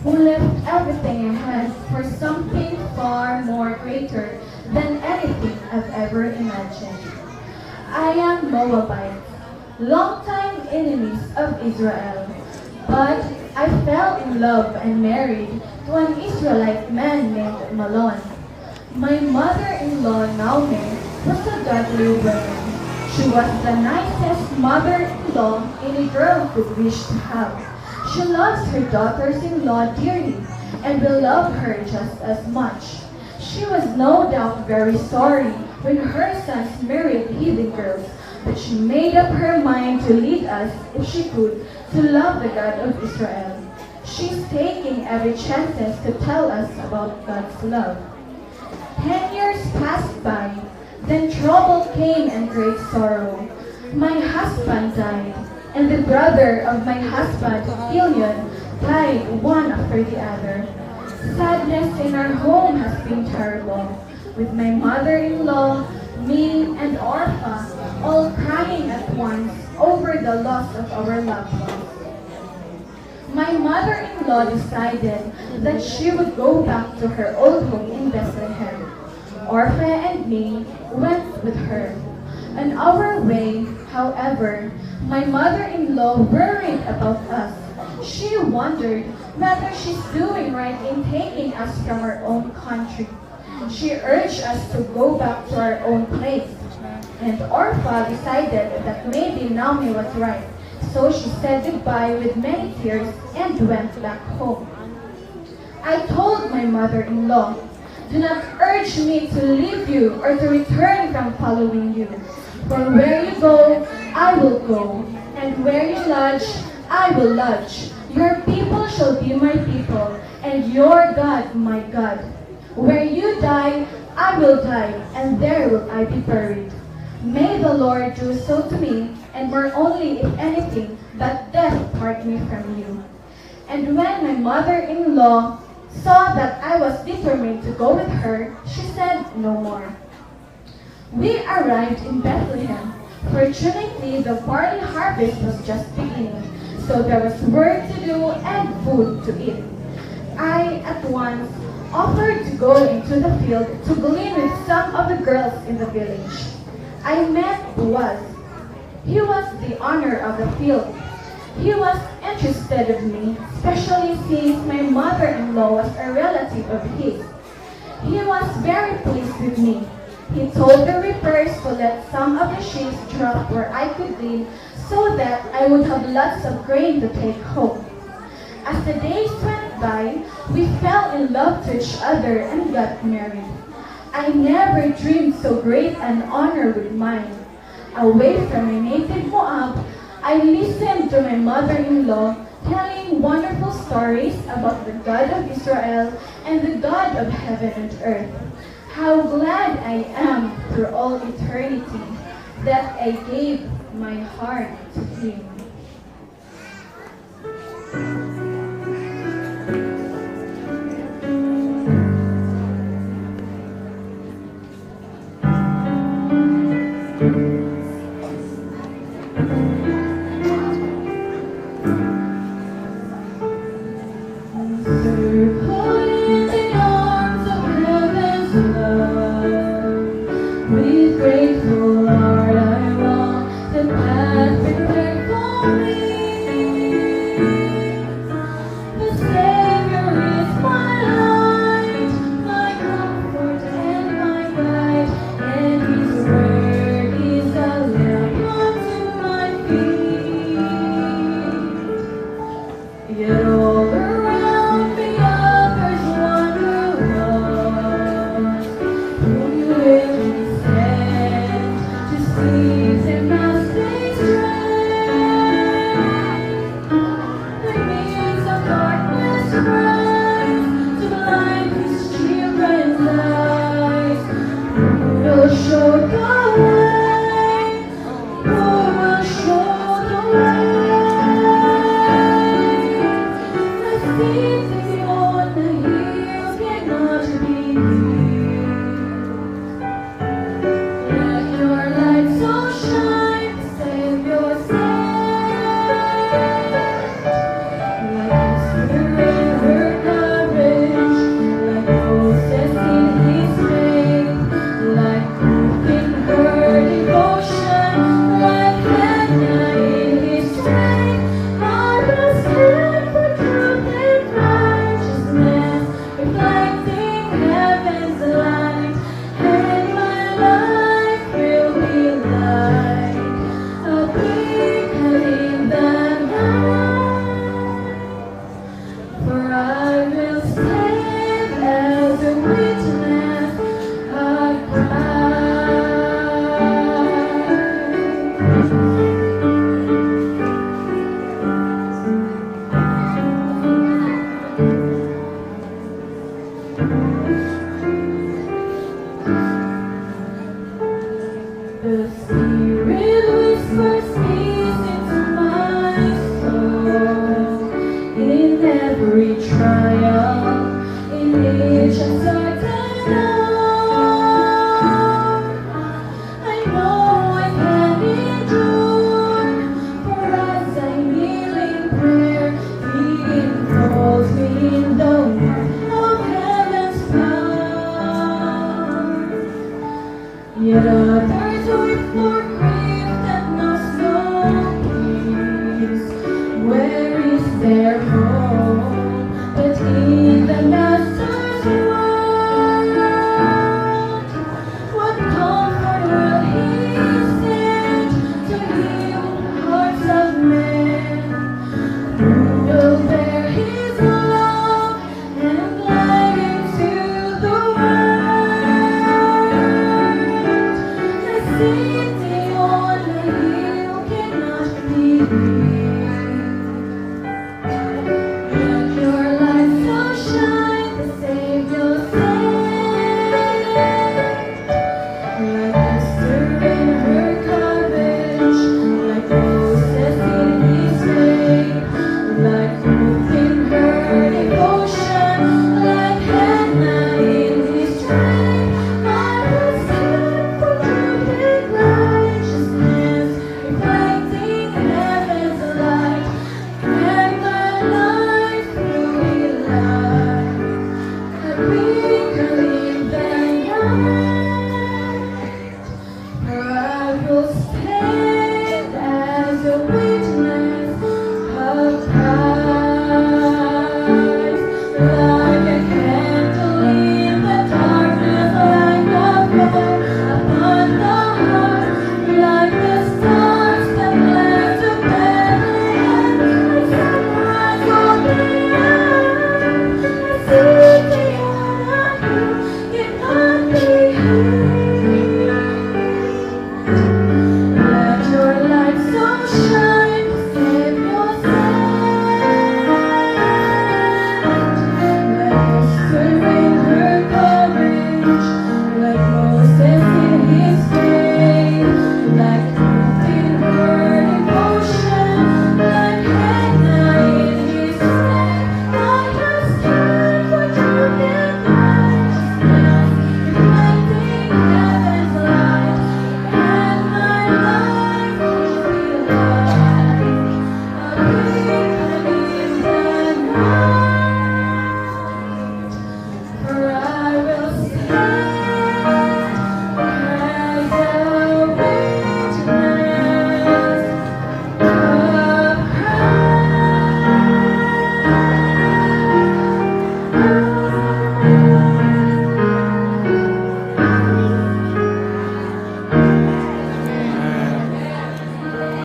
who left everything ahead for something far more greater than anything I've ever imagined. I am Moabite, longtime enemies of Israel, but I fell in love and married to an Israelite man named Malon. My mother-in-law, Naomi, was a godly woman. She was the nicest mother-in-law any girl could wish to have. She loves her daughters-in-law dearly and will love her just as much. She was no doubt very sorry when her sons married heathen girls, but she made up her mind to lead us, if she could, to love the God of Israel. She's taking every chance to tell us about God's love. 10 years passed by, then trouble came and great sorrow. My husband died, and the brother of my husband, Ilion, died one after the other. Sadness in our home has been terrible, with my mother-in-law, me, and Orpha all crying at once over the loss of our loved ones. My mother-in-law decided that she would go back to her old home in Bethlehem. Orpha and me went with her. On our way, however, my mother-in-law worried about us. She wondered whether she's doing right in taking us from our own country. She urged us to go back to our own place. And Orpha decided that maybe Naomi was right. So she said goodbye with many tears and went back home. I told my mother-in-law, "Do not urge me to leave you or to return from following you. For where you go, I will go, and where you lodge, I will lodge. Your people shall be my people, and your God my God. Where you die, I will die, and there will I be buried. May the Lord do so to me, and more only, if anything, that death part me from you." And when my mother-in-law saw that I was determined to go with her, she said no more. We arrived in Bethlehem. Fortunately, the barley harvest was just beginning, so there was work to do and food to eat. I at once offered to go into the field to glean with some of the girls in the village. I met Boaz. He was the owner of the field. He was interested in me, especially since my mother-in-law was a relative of his. He was very pleased with me. He told the reapers to let some of the sheaves drop where I could glean so that I would have lots of grain to take home. As the days went by, we fell in love to each other and got married. I never dreamed so great an honor with mine. Away from my native Moab, I listened to my mother-in-law telling wonderful stories about the God of Israel and the God of heaven and earth. How glad I am through all eternity that I gave my heart to Him.